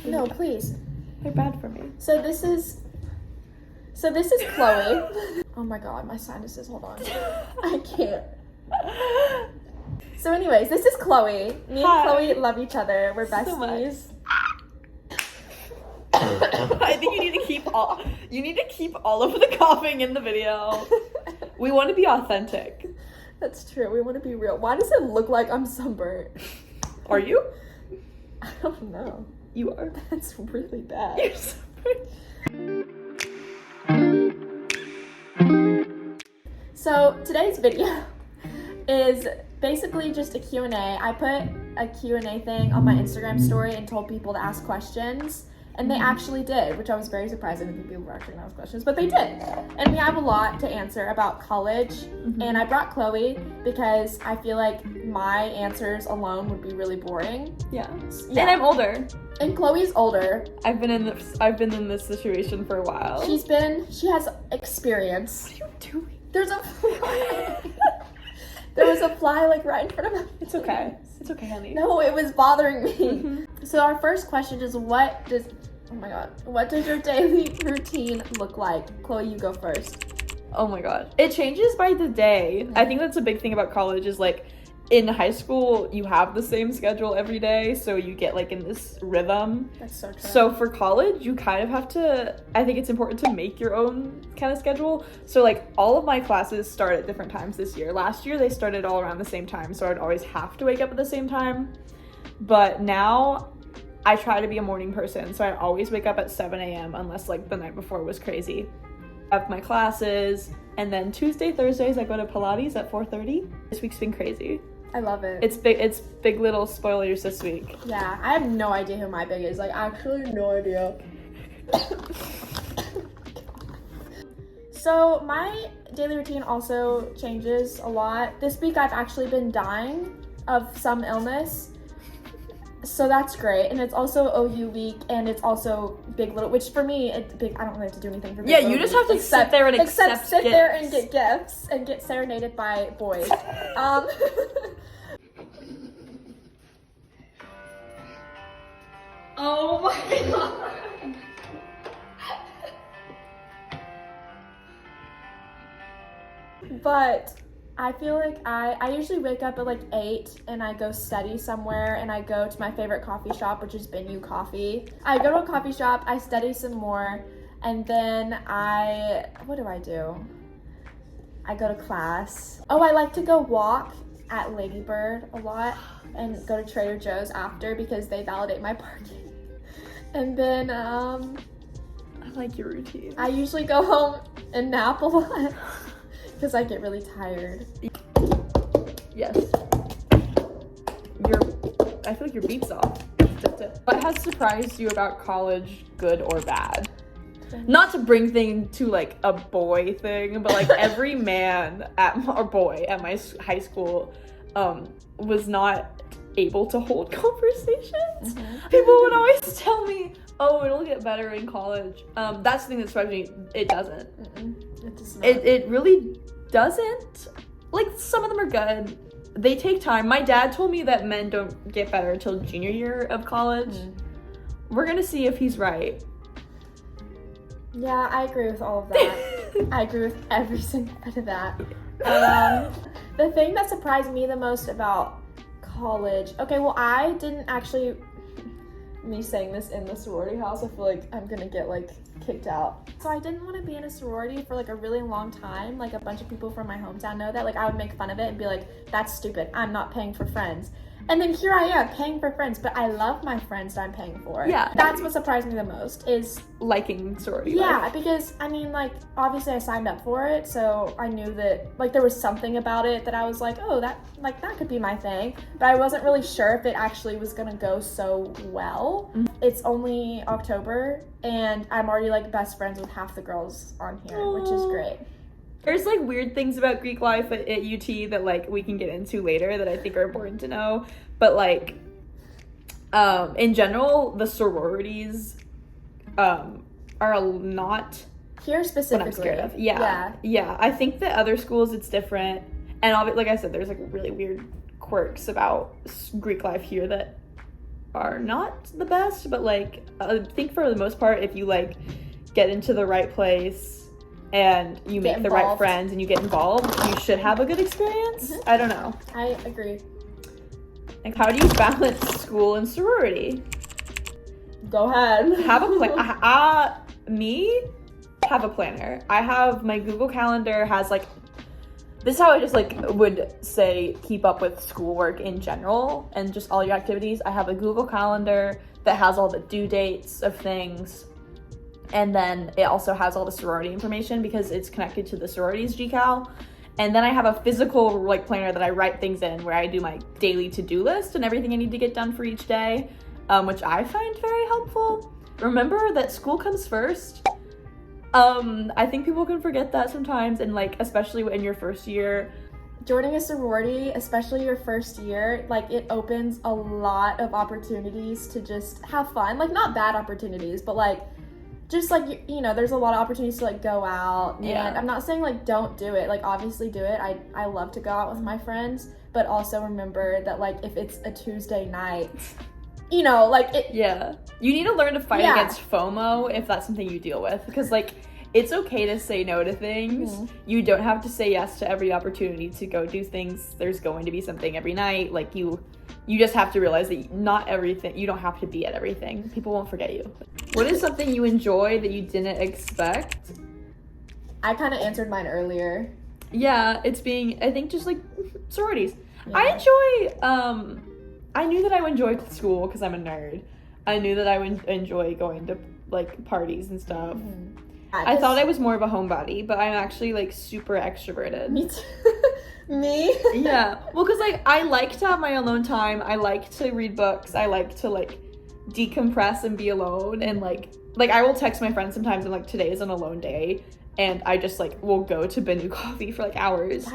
No, please. They're bad for me. So this is Chloe. Oh my god, my sinuses, hold on. I can't. So anyways, this is Chloe. Me and Chloe love each other. We're besties. I think you need to keep all of the coughing in the video. We want to be authentic. That's true. We want to be real. Why does it look like I'm sunburnt? Are you? I don't know. You are. That's really bad. You're sunburned. So today's video is basically just a Q&A. I put a Q&A thing on my Instagram story and told people to ask questions, and they actually did, which I was very surprised. I didn't think people were actually gonna ask questions, but they did. And we have a lot to answer about college, and I brought Chloe because I feel like my answers alone would be really boring. Yeah. And I'm older. And Chloe's older. I've been in this situation for a while. She has experience. What are you doing? There's a fly. There was a fly like right in front of me. It's okay. It's okay, honey. No, it was bothering me. So our first question is what does your daily routine look like? Chloe, you go first. Oh my god. It changes by the day. I think that's a big thing about college is like in high school you have the same schedule every day, so you get like in this rhythm. That's so true. So for college you kind of have to, I think it's important to make your own kind of schedule. So like all of my classes start at different times this year. Last year they started all around the same time, so I'd always have to wake up at the same time. But now I try to be a morning person, so I always wake up at 7 a.m. unless like the night before was crazy. I have my classes, and then Tuesday, Thursdays I go to Pilates at 4:30. This week's been crazy. I love it. It's big little spoilers this week. Yeah, I have no idea who my big is. Like, actually no idea. So my daily routine also changes a lot. This week I've actually been dying of some illness. So that's great. And it's also OU week, and it's also Big Little, which for me, it's big. I don't really have to do anything for Big Little. Yeah, you just have to sit there and accept sit gifts. there and get gifts and get serenaded by boys. Oh my god. But I feel like I usually wake up at like 8 and I go study somewhere, and I go to my favorite coffee shop, which is Binu Coffee. I go to a coffee shop, I study some more, and then what do I do? I go to class. Oh, I like to go walk at Lady Bird a lot and go to Trader Joe's after because they validate my parking. And then I like your routine. I usually go home and nap a lot because I get really tired. Yes. I feel like your beat's off. What has surprised you about college, good or bad? Not to bring things to like a boy thing, but like every man boy at my high school was not able to hold conversations. People would always tell me, oh, it'll get better in college. That's the thing that surprised me. It doesn't. It does not. It really doesn't. Like, some of them are good. They take time. My dad told me that men don't get better until junior year of college. We're gonna see if he's right. Yeah, I agree with all of that. I agree with every single bit of that. The thing that surprised me the most about college, okay, well, I didn't actually, me saying this in the sorority house, I feel like I'm gonna get like kicked out. So I didn't want to be in a sorority for like a really long time. Like, a bunch of people from my hometown know that. Like, I would make fun of it and be like, that's stupid, I'm not paying for friends. And then here I am paying for friends, but I love my friends that I'm paying for. Yeah. That's what surprised me the most is Liking sorority yeah, life. because I mean, like, obviously I signed up for it, so I knew that like there was something about it that I was like, oh, that could be my thing, but I wasn't really sure if it actually was gonna go so well. It's only October and I'm already like best friends with half the girls on here, which is great. There's like weird things about Greek life at UT that like we can get into later that I think are important to know. But like, in general, the sororities are not here specifically. what I'm scared of. Yeah. I think that other schools it's different, and like I said, there's like really weird quirks about Greek life here that are not the best, but like I think for the most part, if you like get into the right place and you make the right friends and you get involved, you should have a good experience. I don't know. I agree. Like, how do you balance school and sorority? Go ahead. Have a me have a planner. I have my Google Calendar has like, this is how I just like would say keep up with schoolwork in general and just all your activities. I have a Google Calendar that has all the due dates of things, and then it also has all the sorority information because it's connected to the sororities GCal. And then I have a physical like planner that I write things in where I do my daily to-do list and everything I need to get done for each day, which I find very helpful. Remember that school comes first. I think people can forget that sometimes, and like especially in your first year. Joining a sorority, especially your first year, like it opens a lot of opportunities to just have fun. Like not bad opportunities, but like just like, you know, there's a lot of opportunities to like go out. Yeah. And I'm not saying like don't do it. Like obviously do it. I love to go out with my friends, but also remember that like if it's a Tuesday night, you know, like it. Yeah. You need to learn to fight against FOMO if that's something you deal with, because like it's okay to say no to things. You don't have to say yes to every opportunity to go do things. There's going to be something every night. Like you just have to realize that not everything, you don't have to be at everything. People won't forget you. What is something you enjoy that you didn't expect? I kind of answered mine earlier. Yeah, it's being, I think just like sororities. Yeah. I enjoy, I knew that I would enjoy school because I'm a nerd. I knew that I would enjoy going to like parties and stuff. I thought I was more of a homebody, but I'm actually like super extroverted. Me too. Me? Yeah. Well, because like I like to have my alone time. I like to read books. I like to like decompress and be alone. And like I will text my friends sometimes and like today is an alone day, and I just like will go to Benu Coffee for like hours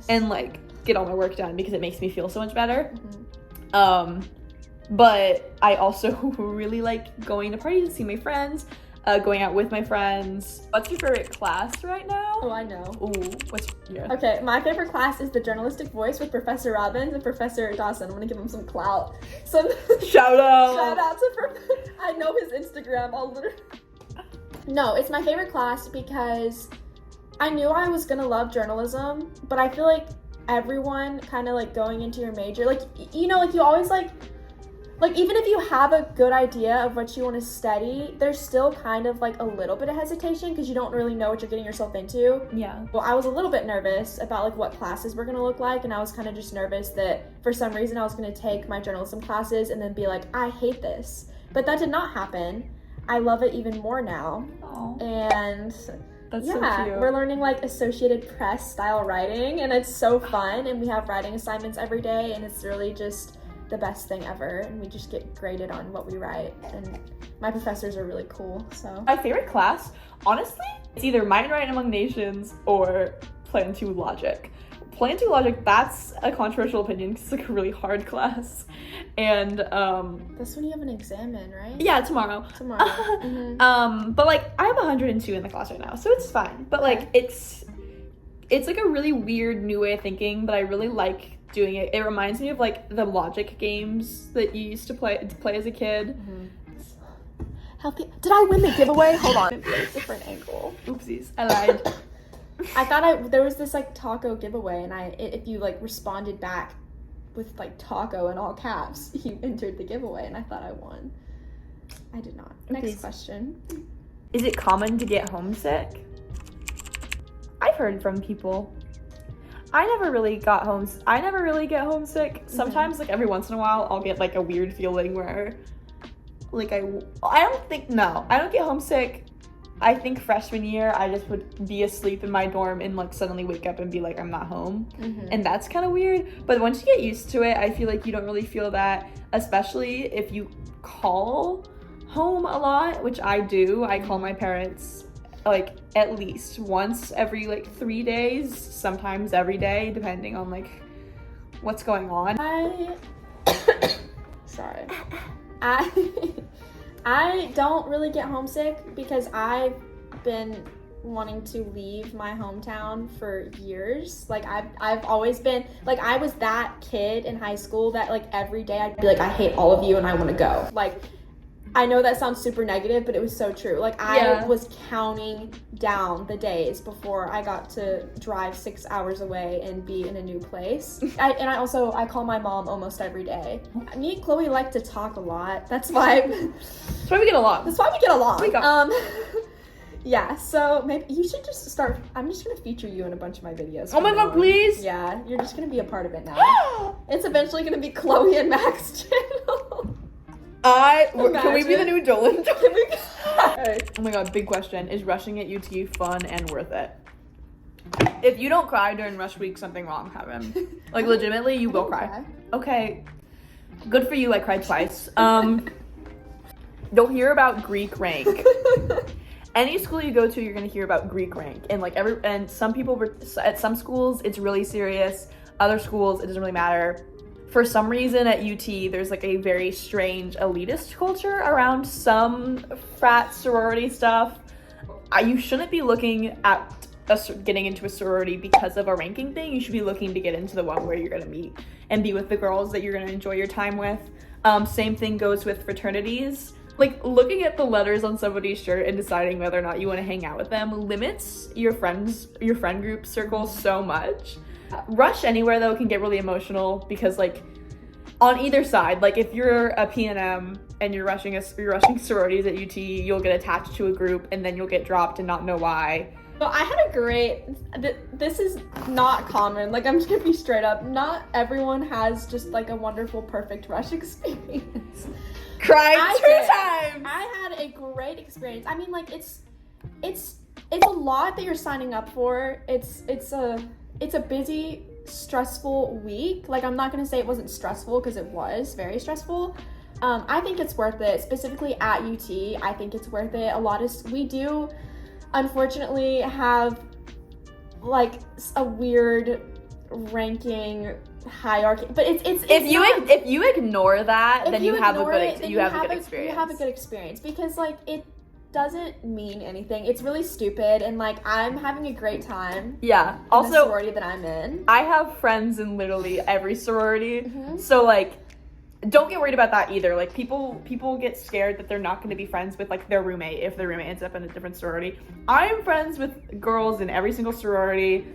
and like get all my work done because it makes me feel so much better. But I also really like going to parties and seeing my friends. Going out with my friends. What's your favorite class right now? Oh, I know. Ooh, what's your... Okay, my favorite class is the journalistic voice with Professor Robbins and Professor Dawson. I'm gonna give him some clout. Shout out! Shout out to I know his Instagram. No, it's my favorite class because I knew I was gonna love journalism, but I feel like everyone kind of like going into your major, like, you know, like you always like even if you have a good idea of what you want to study, there's still kind of like a little bit of hesitation because you don't really know what you're getting yourself into. Yeah. Well, I was a little bit nervous about like what classes were going to look like, and I was kind of just nervous that for some reason I was going to take my journalism classes and then be like, I hate this. But that did not happen. I love it even more now. Aww. And that's yeah, so cute. We're learning like Associated Press style writing, and it's so fun, and we have writing assignments every day, and it's really just the best thing ever, and we just get graded on what we write, and my professors are really cool. So my favorite class, honestly, it's either Mind Right Among Nations or Plan 2 Logic. Plan 2 Logic, that's a controversial opinion because it's like a really hard class, and that's when you have an exam in, right? Yeah, tomorrow. But like I have 102 in the class right now, so it's fine, but like it's like a really weird new way of thinking, but I really like doing it. It reminds me of like the logic games that you used to play as a kid. Did I win the giveaway? Hold on. Different angle. Oopsies, I lied. I thought there was this like taco giveaway, and if you like responded back with like taco in all caps, you entered the giveaway, and I thought I won. I did not. Next question. Is it common to get homesick? I've heard from people. I never really get homesick. Sometimes, like every once in a while, I'll get like a weird feeling where, like I don't get homesick. I think freshman year, I just would be asleep in my dorm and like suddenly wake up and be like, I'm not home, and that's kind of weird. But once you get used to it, I feel like you don't really feel that, especially if you call home a lot, which I do. I call my parents like at least once every like 3 days, sometimes every day, depending on like what's going on. I don't really get homesick because I've been wanting to leave my hometown for years. Like I've always been like, I was that kid in high school that like every day I'd be like, I hate all of you and I want to go. Like, I know that sounds super negative, but it was so true. Like I was counting down the days before I got to drive 6 hours away and be in a new place. I call my mom almost every day. Me and Chloe like to talk a lot. That's why we get along. That's why we get along. Yeah, so maybe you should just start. I'm just gonna feature you in a bunch of my videos. Oh my god, please! Yeah, you're just gonna be a part of it now. It's eventually gonna be Chloe and Mac's channel. Can we be the new Dolan? Okay. Oh my god, big question. Is rushing at UT fun and worth it? If you don't cry during rush week, something wrong happened. Like, legitimately, you will cry. Okay. Good for you, I cried twice. You'll hear about Greek rank. Any school you go to, you're gonna hear about Greek rank. And like and some people, at some schools, it's really serious. Other schools, it doesn't really matter. For some reason at UT, there's like a very strange elitist culture around some frat sorority stuff. You shouldn't be looking at getting into a sorority because of a ranking thing. You should be looking to get into the one where you're gonna meet and be with the girls that you're gonna enjoy your time with. Same thing goes with fraternities. Like, looking at the letters on somebody's shirt and deciding whether or not you want to hang out with them limits your friend group circle so much. Rush anywhere, though, can get really emotional because, like, on either side, like, if you're a P&M and you're rushing sororities at UT, you'll get attached to a group and then you'll get dropped and not know why. Well, I had a great, this is not common, like, I'm just gonna be straight up, not everyone has just, like, a wonderful, perfect rush experience. Cried 2 times! I had a great experience. I mean, like, it's a lot that you're signing up for. It's a busy, stressful week. Like, I'm not gonna say it wasn't stressful, because it was very stressful. I think it's worth it, specifically at UT. I think it's worth it. We do, unfortunately, have, like, a weird ranking hierarchy, but it's if you ignore that, then you have a good experience. You have a good experience because, like, it doesn't mean anything. It's really stupid, and like, I'm having a great time. Yeah. Also, the sorority that I'm in, I have friends in literally every sorority, so like, don't get worried about that either. Like, people get scared that they're not going to be friends with like their roommate if their roommate ends up in a different sorority. I'm friends with girls in every single sorority.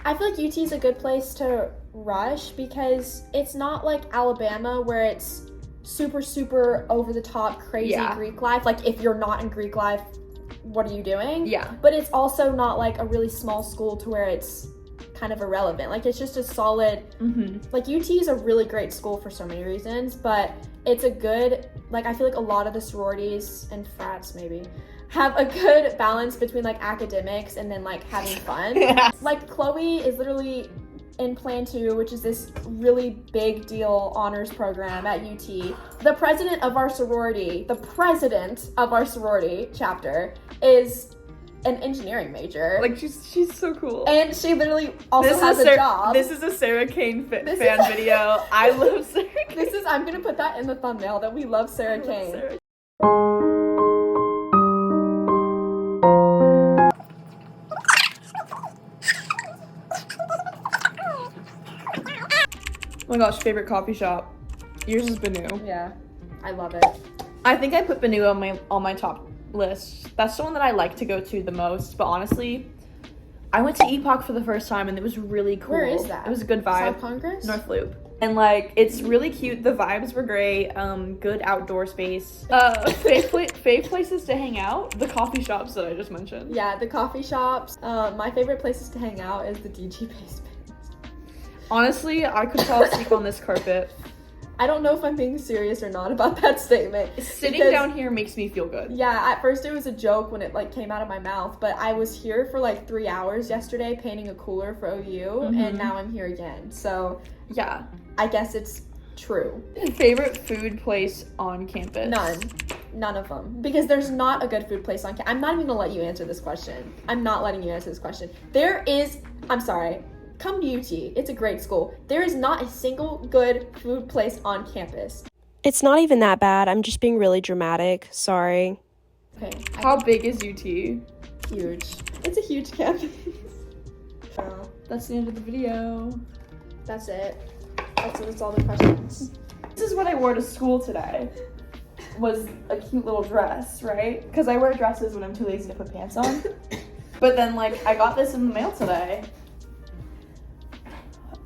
I feel like UT is a good place to rush because it's not like Alabama where it's super, super over the top crazy Greek life. Like, if you're not in Greek life, what are you doing? Yeah. But it's also not like a really small school to where it's kind of irrelevant. Like, it's just a solid, like, UT is a really great school for so many reasons, but it's a good, like, I feel like a lot of the sororities and frats maybe have a good balance between like academics and then like having fun. Like, Chloe is literally in Plan 2, which is this really big deal honors program at UT. The president of our sorority chapter is an engineering major. Like, she's so cool. And she literally also has a job. This is a Sarah Kane fan video. I love Sarah Kane. I'm gonna put that in the thumbnail that we love Sarah Kane. Oh my gosh, favorite coffee shop. Yours is Banu. Yeah, I love it. I think I put Banu on my top list. That's the one that I like to go to the most, but honestly, I went to Epoch for the first time and it was really cool. Where is that? It was a good vibe. South Congress? North Loop. And like, it's really cute. The vibes were great. Good outdoor space. Fave places to hang out. The coffee shops that I just mentioned. Yeah, the coffee shops. My favorite places to hang out is the DG basement. Honestly, I could fall asleep on this carpet. I don't know if I'm being serious or not about that statement. Sitting down here makes me feel good. Yeah, at first it was a joke when it like came out of my mouth, but I was here for like 3 hours yesterday painting a cooler for OU, and now I'm here again. So yeah, I guess it's true. Favorite food place on campus? None of them, because there's not a good food place on campus. I'm not even gonna let you answer this question. I'm not letting you answer this question. I'm sorry. Come to UT. It's a great school. There is not a single good food place on campus. It's not even that bad. I'm just being really dramatic. Sorry. Okay. How big is UT? huge. It's a huge campus. That's the end of the video. That's it. That's all the questions. This is what I wore to school today. Was a cute little dress, right? Because I wear dresses when I'm too lazy to put pants on. But then, like, I got this in the mail today.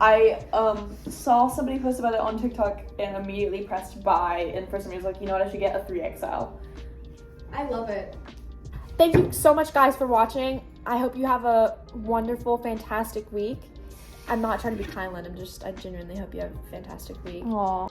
I saw somebody post about it on TikTok and immediately pressed buy, and for some reason, like, you know what, I should get a 3XL. I love it. Thank you so much, guys, for watching. I hope you have a wonderful, fantastic week. I'm not trying to be Kylan. I genuinely hope you have a fantastic week. Aww.